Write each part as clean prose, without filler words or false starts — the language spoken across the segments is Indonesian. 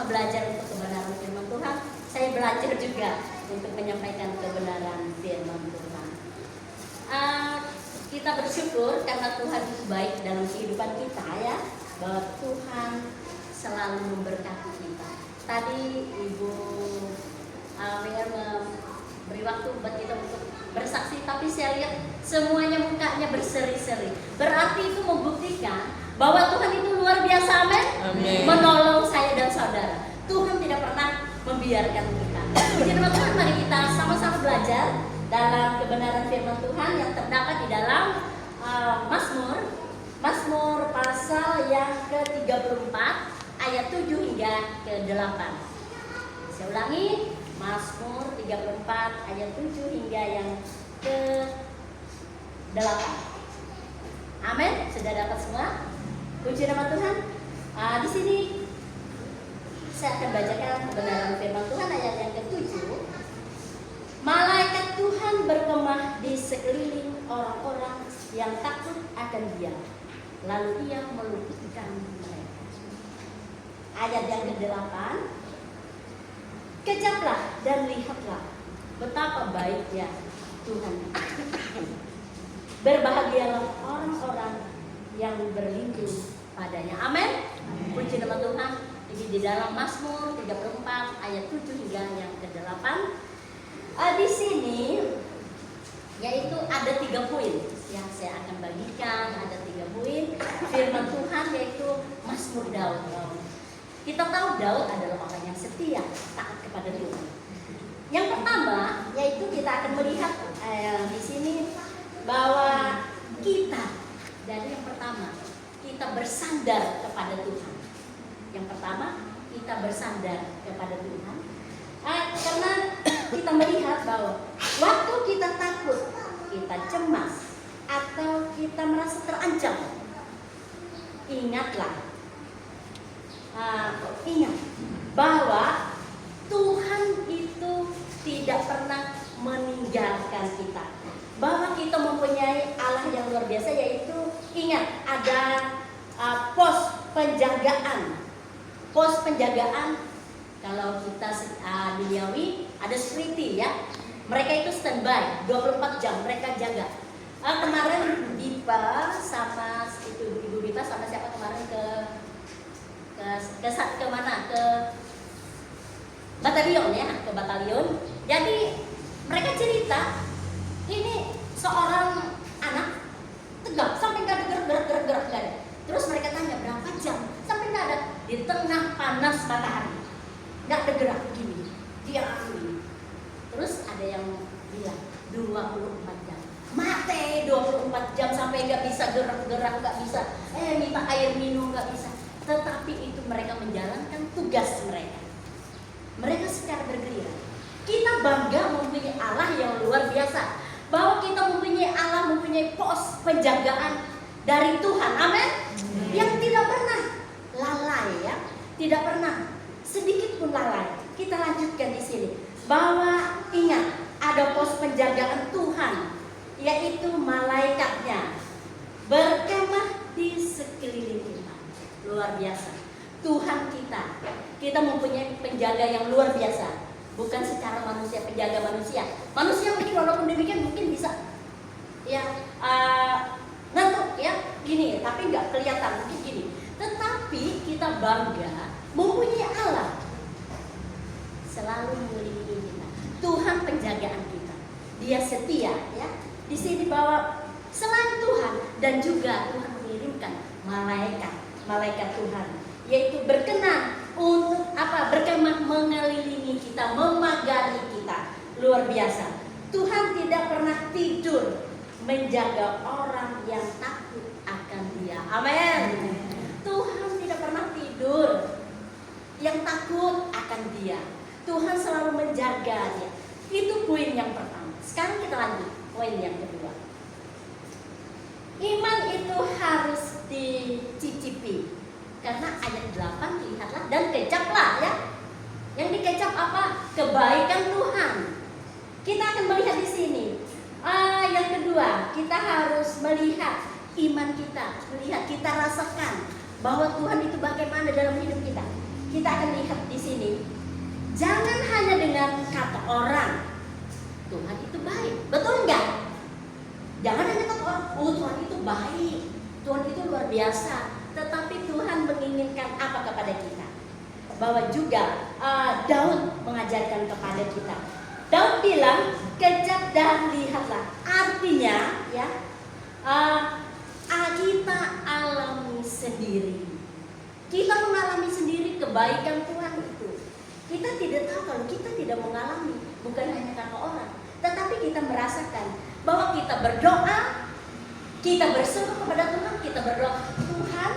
belajar untuk kebenaran firman Tuhan, saya belajar juga untuk menyampaikan kebenaran firman Tuhan. Kita bersyukur karena Tuhan itu baik dalam kehidupan kita ya, bahwa Tuhan selalu memberkati kita. Tadi Ibu Megar memberi waktu buat kita untuk bersaksi, tapi saya lihat semuanya mukanya berseri-seri. Berarti itu membuktikan bahwa Tuhan itu luar biasa, amin. Menolong saya dan saudara. Tuhan tidak pernah membiarkan kita. Puji nama Tuhan, mari kita sama-sama belajar dalam kebenaran firman Tuhan yang terdapat di dalam Mazmur pasal yang ke-34 ayat 7 hingga ke-8. Saya ulangi, Mazmur 34 ayat 7 hingga yang ke-8. Amin. Sudah dapat semua? Puji nama Tuhan. Di sini saya akan bacakan kebenaran firman Tuhan ayat yang ke-7. Malaikat Tuhan berkemah di sekeliling orang-orang yang takut akan Dia, lalu Ia meluputkan mereka. Ayat yang ke-8. Kejaplah dan lihatlah betapa baiknya Tuhan. Berbahagialah orang-orang yang berlindung padanya. Amin. Puji nama Tuhan. Ini di dalam Mazmur 34 ayat 7 hingga yang ke-8. Di sini yaitu ada 3 poin yang saya akan bagikan. Ada 3 poin firman Tuhan, yaitu Mazmur Daud. Kita tahu Daud adalah orang yang setia, taat kepada Tuhan. Yang pertama yaitu kita akan melihat di sini bahwa kita, dari yang pertama, kita bersandar kepada Tuhan. Yang pertama, kita bersandar kepada Tuhan. Karena kita melihat bahwa waktu kita takut, kita cemas, atau kita merasa terancam, ingat bahwa Tuhan itu tidak pernah meninggalkan kita. Bahwa kita mempunyai Allah yang luar biasa, yaitu ingat ada pos penjagaan. Pos penjagaan, kalau kita duniawi ada security ya. Mereka itu standby 24 jam, mereka jaga. Kemarin Dipa sama Ibu Dipa sama siapa kemarin ke mana? Ke batalion ya, ke batalion. Jadi mereka cerita, ini seorang anak tegak sampai nggak gerak. Terus mereka tanya berapa jam, sampai nggak ada, di tengah panas matahari nggak ada gerak begini, dia ini. Terus ada yang bilang 24 jam, mati 24 jam sampai nggak bisa gerak, nggak bisa, minta air minum nggak bisa. Tetapi itu mereka menjalankan tugas mereka. Mereka secara bergiliran. Kita bangga mempunyai Allah yang luar biasa, bahwa kita mempunyai Allah, mempunyai pos penjagaan dari Tuhan, amin. Yang tidak pernah lalai ya, tidak pernah sedikit pun lalai. Kita lanjutkan di sini bahwa ingat ada pos penjagaan Tuhan, yaitu malaikatnya berkemah di sekeliling kita. Luar biasa. Tuhan kita mempunyai penjaga yang luar biasa. Bukan secara manusia, penjaga manusia. Manusia mungkin walaupun demikian mungkin bisa ya ngantuk ya gini, tapi nggak kelihatan mungkin gini. Tetapi kita bangga mempunyai Allah selalu melindungi kita. Tuhan penjagaan kita. Dia setia ya. Di sini bahwa selain Tuhan dan juga Tuhan mengirimkan malaikat Tuhan, yaitu berkenan untuk berkemah mengelilingi kita, memagari kita. Luar biasa. Tuhan tidak pernah tidur menjaga orang yang takut akan Dia. Amin. Tuhan tidak pernah tidur yang takut akan Dia. Tuhan selalu menjaga dia. Itu poin yang pertama. Sekarang kita lanjut poin yang kedua. Iman itu harus dicicipi. Karena ayat 8 lihatlah dan kecaplah ya. Yang dikecap apa? Kebaikan Tuhan. Kita akan melihat di sini. Yang kedua, kita harus melihat iman kita, melihat kita rasakan bahwa Tuhan itu bagaimana dalam hidup kita. Kita akan lihat di sini Jangan hanya dengan kata orang Tuhan itu baik, betul nggak? Jangan hanya kata orang, oh Tuhan itu baik, Tuhan itu luar biasa. Tetapi Tuhan menginginkan apa kepada kita? Bahwa juga Daud mengajarkan kepada kita. Daud bilang, kejap dan lihatlah. Artinya ya, kita alami sendiri. Kita mengalami sendiri kebaikan Tuhan itu. Kita tidak tahu kalau kita tidak mengalami, bukan hanya kata orang, tetapi kita merasakan bahwa kita berdoa, kita berseru kepada Tuhan, kita berdoa, Tuhan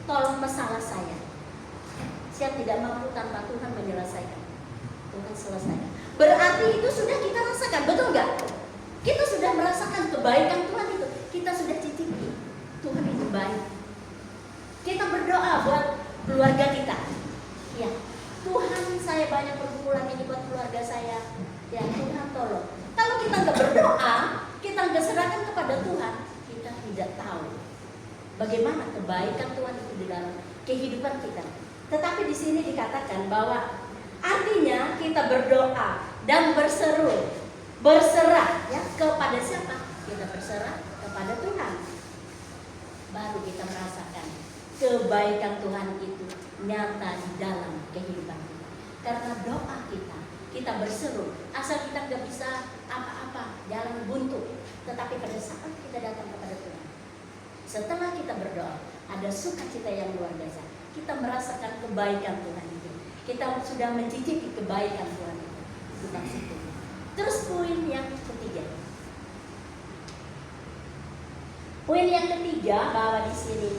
tolong masalah saya. Saya tidak mampu tanpa Tuhan menyelesaikan. Tuhan selesaikan. Berarti itu sudah kita rasakan, betul nggak? Kita sudah merasakan kebaikan Tuhan itu. Kita sudah cicipi Tuhan itu baik. Kita berdoa buat keluarga kita. Ya, Tuhan saya banyak pergumulan ini buat keluarga saya. Ya Tuhan tolong. Kalau kita nggak berdoa, kita nggak serahkan kepada Tuhan, kita tidak tahu bagaimana kebaikan Tuhan itu di dalam kehidupan kita. Tetapi di sini dikatakan bahwa artinya kita berdoa dan berserah ya kepada siapa? Kita berserah kepada Tuhan. Baru kita merasakan kebaikan Tuhan itu nyata di dalam kehidupan kita. Karena doa kita berseru, asal kita nggak bisa apa-apa, jalan buntu. Tetapi pada saat kita datang kepada Tuhan, setelah kita berdoa, ada sukacita yang luar biasa. Kita merasakan kebaikan Tuhan itu. Kita sudah mencicipi kebaikan Tuhan itu. Itu maksudnya. Terus poin yang ketiga. Poin yang ketiga bahwa di sini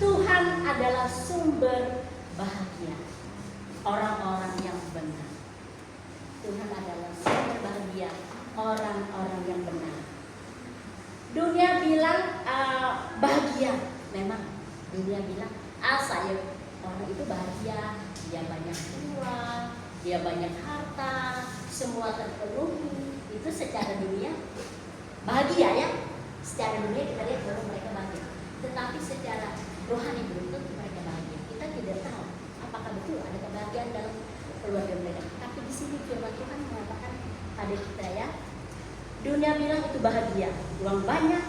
Tuhan adalah sumber bahagia orang-orang yang benar. Tuhan adalah sumber bahagia orang-orang yang benar. Dunia bilang bahagia, memang dunia bilang saya orang itu bahagia, dia banyak uang, dia banyak harta, semua terpenuhi. Itu secara dunia bahagia ya. Secara dunia kita lihat bahwa mereka bahagia. Tetapi secara rohani belum tentu mereka bahagia. Kita tidak tahu apakah betul ada kebahagiaan dalam keluarga mereka. Tapi di sini firman Tuhan mengatakan pada kita ya, dunia bilang itu bahagia, uang banyak,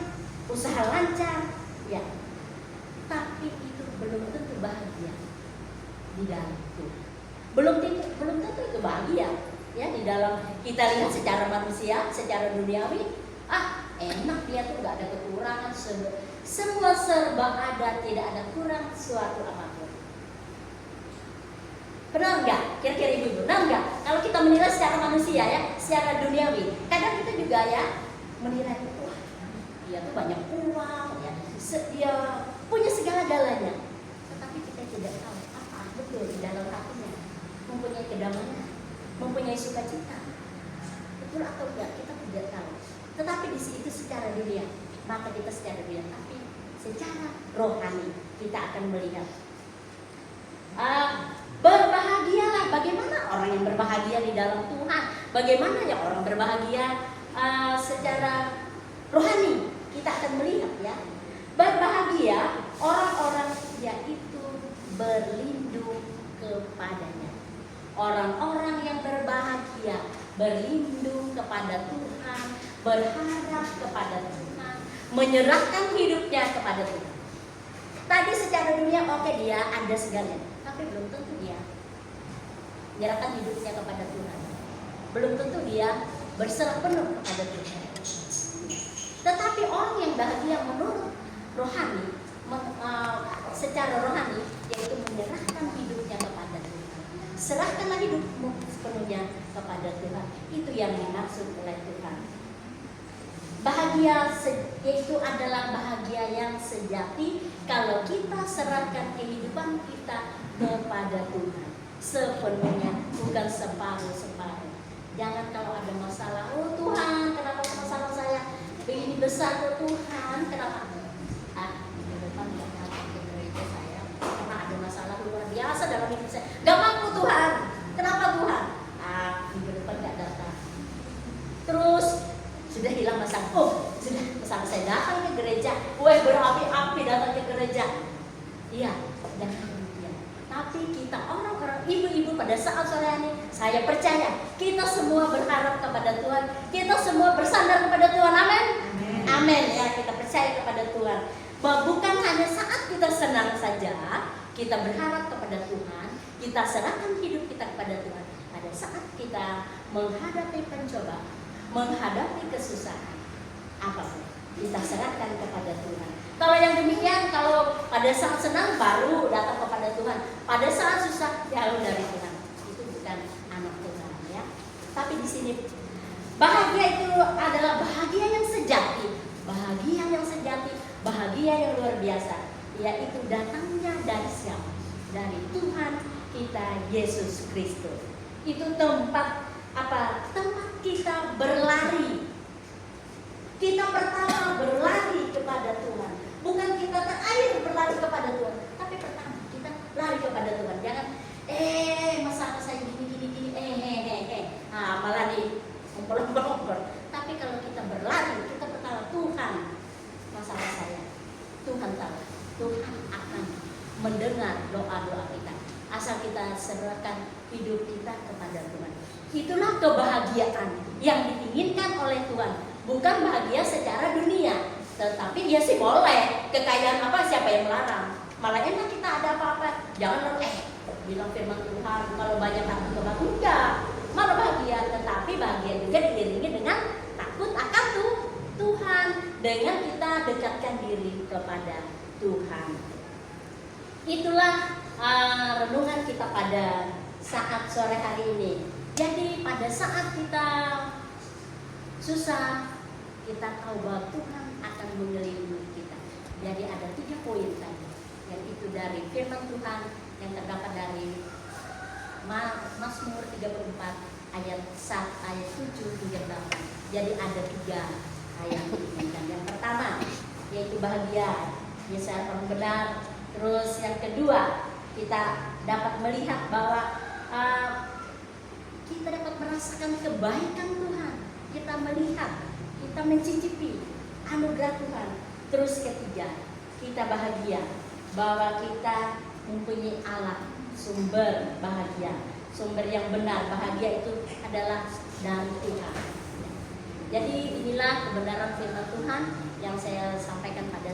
usaha lancar, ya. Tapi itu belum tentu bahagia di dalam Tuhan. Belum tentu itu bahagia ya di dalam kita lihat secara manusia, secara duniawi. Enak dia tuh nggak ada kekurangan, semua serba ada, tidak ada kurang suatu apapun. Benar nggak? Kira-kira ibu benar nggak? Kalau kita menilai secara manusia ya, secara duniawi, kadang kita juga ya menilai wah dia tuh banyak uang ya, dia punya segala-galanya. Tetapi kita tidak tahu apa betul di dalam hatinya, mempunyai kedamaian, mempunyai sukacita. Betul atau enggak kita tidak tahu. Tetapi di situ secara dunia, maka kita secara dunia, tapi secara rohani kita akan melihat. Berbahagialah. Bagaimana orang yang berbahagia di dalam Tuhan? Bagaimana ya orang berbahagia secara rohani? Kita akan melihat ya. Berbahagia orang-orang yaitu berlindung kepadanya. Orang-orang yang berbahagia berlindung kepada Tuhan, berharap kepada Tuhan, menyerahkan hidupnya kepada Tuhan. Tadi secara dunia oke, dia ada segalanya, tapi belum tentu dia menyerahkan hidupnya kepada Tuhan. Belum tentu dia berserah penuh kepada Tuhan. Tetapi orang yang bahagia menurut rohani, secara rohani, yaitu menyerahkan hidupnya kepada Tuhan. Serahkanlah hidupmu sepenuhnya kepada Tuhan. Itu yang dimaksud oleh Tuhan. Bahagia yaitu adalah bahagia yang sejati kalau kita serahkan kehidupan kita kepada Tuhan sepenuhnya, bukan separuh-separuh. Jangan kalau ada masalah, oh Tuhan, kenapa masalah saya begini besar, oh Tuhan, kenapa? Minggu depan nggak datang ke gereja saya karena ada masalah luar biasa dalam hidup saya. Gak mampu Tuhan, kenapa Tuhan? Minggu depan nggak datang. Terus sudah hilang masalah, oh sudah masalah saya datang ke gereja, berapi-api datang ke gereja. Iya, jangan demikian. Tapi kita orang-orang ibu-ibu hidup pada saat sore hari, saya percaya kita semua berharap kepada Tuhan, kita semua bersandar kepada Tuhan. Amin. Amin ya, kita percaya kepada Tuhan. Bahwa bukan hanya saat kita senang saja kita berharap kepada Tuhan, kita serahkan hidup kita kepada Tuhan. Pada saat kita menghadapi pencobaan, menghadapi kesusahan, apapun kita serahkan kepada Tuhan. Kalau yang demikian, kalau pada saat senang baru datang kepada Tuhan, pada saat susah jauh dari Tuhan, itu bukan anak Tuhan ya. Tapi di sini bahagia itu adalah bahagia yang sejati, bahagia yang sejati, bahagia yang luar biasa, yaitu datangnya dari siapa? Dari Tuhan kita Yesus Kristus. Itu tempat apa? Tempat kita berlari. Kita pertama berlari kepada Tuhan. Bukan kita terakhir berlari kepada Tuhan, tapi pertama kita lari kepada Tuhan. Jangan masalah saya gini. Malah di ngompol. Tapi kalau kita berlari, kita pertama Tuhan, masalah saya. Tuhan tahu. Tuhan akan mendengar doa-doa kita. Asal kita serahkan hidup kita kepada Tuhan. Itulah kebahagiaan yang diinginkan oleh Tuhan. Bukan bahagia secara dunia, tetapi dia sih boleh. Kekayaan apa, siapa yang melarang? Malah enak kita ada apa-apa. Jangan bilang firman Tuhan kalau banyak harta kebahagiaan. Enggak, malah bahagia. Tetapi bahagia juga diiringi dengan takut akan Tuhan. Dengan kita dekatkan diri kepada Tuhan. Itulah renungan kita pada saat sore hari ini. Jadi pada saat kita susah, kita tahu bahwa Tuhan akan mengelilingi kita. Jadi ada 3 poin tadi, yaitu dari firman Tuhan yang terdapat dari Mazmur 34 ayat 7 hingga 8. Jadi ada 3 ayat ini. Dan yang pertama yaitu bahagia, Yesaya orang benar. Terus yang kedua, kita dapat melihat bahwa kita dapat merasakan kebaikan Tuhan. Kita melihat, kita mencicipi anugerah Tuhan. Terus ketiga, kita bahagia bahwa kita mempunyai Allah, sumber bahagia, sumber yang benar. Bahagia itu adalah dari Tuhan. Jadi inilah kebenaran firman Tuhan yang saya sampaikan pada